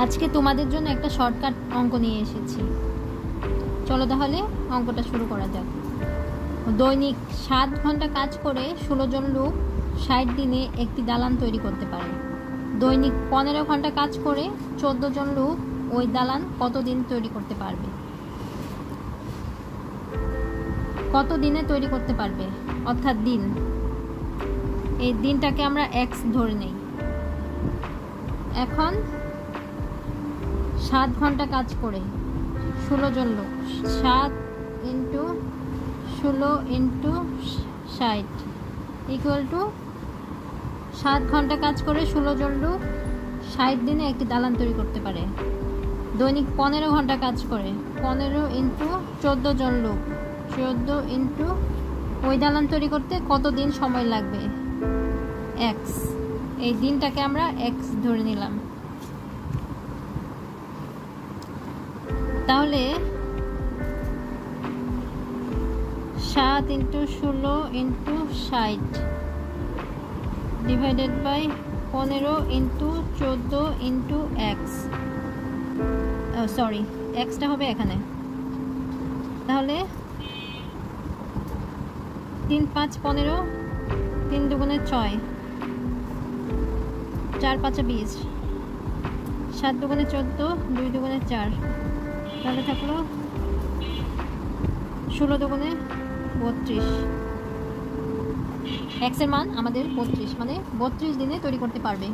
আজকে তোমাদের জন্য একটা শর্টকাট অঙ্ক নিয়ে এসেছি। চলো তাহলে অঙ্কটা শুরু করা যাক। দৈনিক 7 ঘন্টা কাজ করে 16 জন লোক 60 দিনে একটি দালান তৈরি করতে পারে। দৈনিক 15 ঘন্টা কাজ করে 14 জন লোক ওই দালান কত দিন তৈরি করতে পারবে? কত দিনে তৈরি করতে পারবে অর্থাৎ দিন। এই দিনটাকে আমরা এক্স ধরে নেই। এখন 7 ঘন্টা কাজ করে 16 জন লোক, 7 ইন্টু 16 ইন্টু 60 ইকুয়াল টু 7 ঘন্টা কাজ করে 16 জন লোক 60 দিনে একটি দালান তৈরি করতে পারে। দৈনিক 15 ঘন্টা কাজ করে 15 ইন্টু 14 জন লোক, 14 ইন্টু ওই দালান তৈরি করতে কত দিন সময় লাগবে? এক্স। এই দিনটাকে আমরা এক্স ধরে নিলাম। তাহলে 7 into 16 into 60 divided by 15 into 14 into x, sorry এক্সটা হবে এখানে। তাহলে 3 5 15, 3 দুগুণে 6, 4 5 20, 7 দুগুণে 14, 2 দুগুণে 4, তাহলে থাকলো 16 দুগুণে 32। এক্সের মান আমাদের 32, মানে 32 দিনে তৈরি করতে পারবে।